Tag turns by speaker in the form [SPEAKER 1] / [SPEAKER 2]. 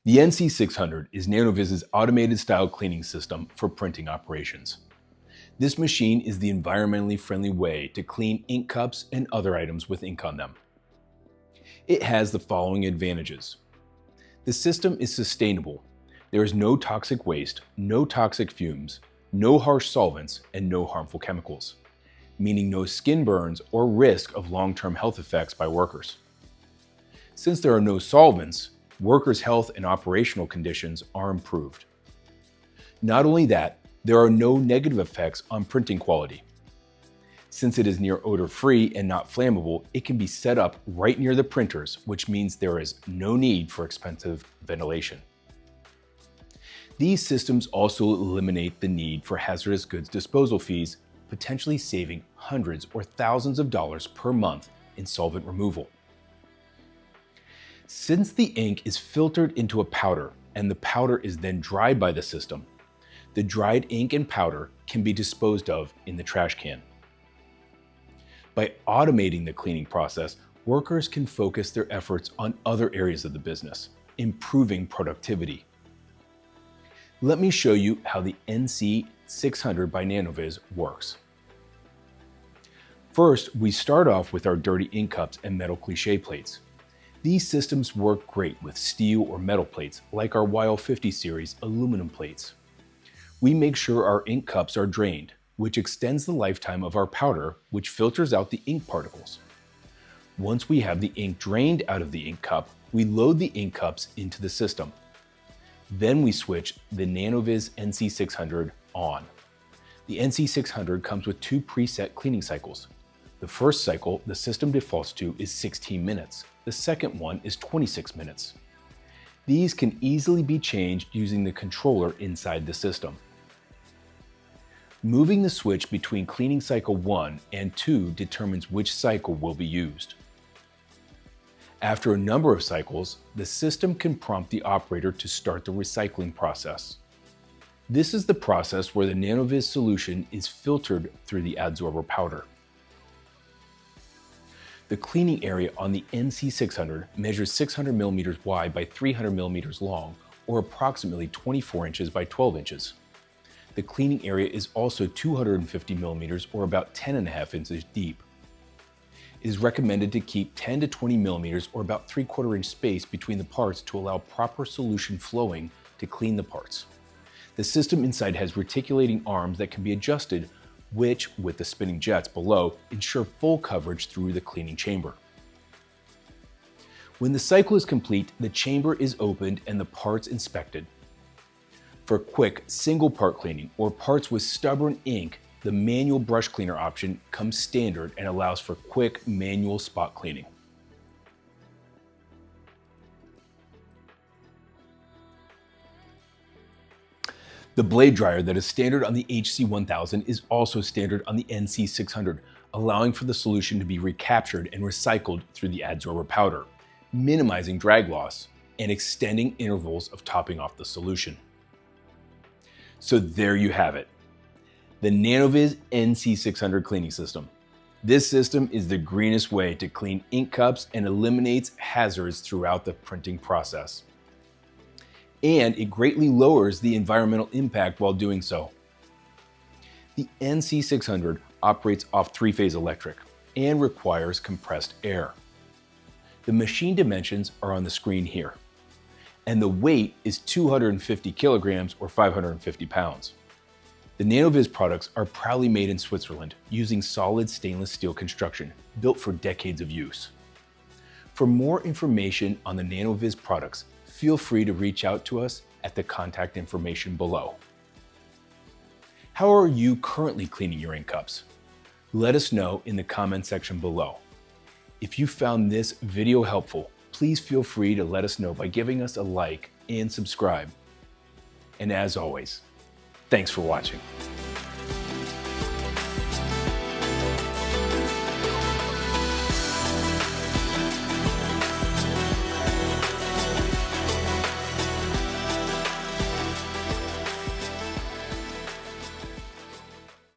[SPEAKER 1] The NC-600 is Nanovis's automated style cleaning system for printing operations. This machine is the environmentally friendly way to clean ink cups and other items with ink on them. It has the following advantages. The system is sustainable. There is no toxic waste, no toxic fumes, no harsh solvents, and no harmful chemicals, meaning no skin burns or risk of long-term health effects by workers. Since there are no solvents, workers' health and operational conditions are improved. Not only that, there are no negative effects on printing quality. Since it is near odor-free and not flammable, it can be set up right near the printers, which means there is no need for expensive ventilation. These systems also eliminate the need for hazardous goods disposal fees, potentially saving hundreds or thousands of dollars per month in solvent removal. Since the ink is filtered into a powder and the powder is then dried by the system, the dried ink and powder can be disposed of in the trash can. By automating the cleaning process, workers can focus their efforts on other areas of the business, improving productivity. Let me show you how the NC-600 by Nanovis works. First, we start off with our dirty ink cups and metal cliché plates. These systems work great with steel or metal plates, like our YL50 series aluminum plates. We make sure our ink cups are drained, which extends the lifetime of our powder, which filters out the ink particles. Once we have the ink drained out of the ink cup, we load the ink cups into the system. Then we switch the Nanovis NC-600 on. The NC-600 comes with 2 preset cleaning cycles. The first cycle the system defaults to is 16 minutes. The second one is 26 minutes. These can easily be changed using the controller inside the system. Moving the switch between cleaning cycle 1 and 2 determines which cycle will be used. After a number of cycles, the system can prompt the operator to start the recycling process. This is the process where the Nanovis solution is filtered through the adsorber powder. The cleaning area on the NC-600 measures 600 mm wide by 300 mm long, or approximately 24 inches by 12 inches. The cleaning area is also 250 mm, or about 10.5 inches deep. It is recommended to keep 10 to 20 mm, or about 3/4 inch space between the parts to allow proper solution flowing to clean the parts. The system inside has reticulating arms that can be adjusted, which, with the spinning jets below, ensure full coverage through the cleaning chamber. When the cycle is complete, the chamber is opened and the parts inspected. For quick single part cleaning or parts with stubborn ink, the manual brush cleaner option comes standard and allows for quick manual spot cleaning. The blade dryer that is standard on the HC1000 is also standard on the NC-600, allowing for the solution to be recaptured and recycled through the adsorber powder, minimizing drag loss and extending intervals of topping off the solution. So there you have it, the Nanovis NC-600 cleaning system. This system is the greenest way to clean ink cups and eliminates hazards throughout the printing process. And it greatly lowers the environmental impact while doing so. The NC-600 operates off 3-phase electric and requires compressed air. The machine dimensions are on the screen here, and the weight is 250 kilograms or 550 pounds. The Nanovis products are proudly made in Switzerland using solid stainless steel construction built for decades of use. For more information on the Nanovis products, feel free to reach out to us at the contact information below. How are you currently cleaning your ink cups? Let us know in the comment section below. If you found this video helpful, please feel free to let us know by giving us a like and subscribe. And as always, thanks for watching.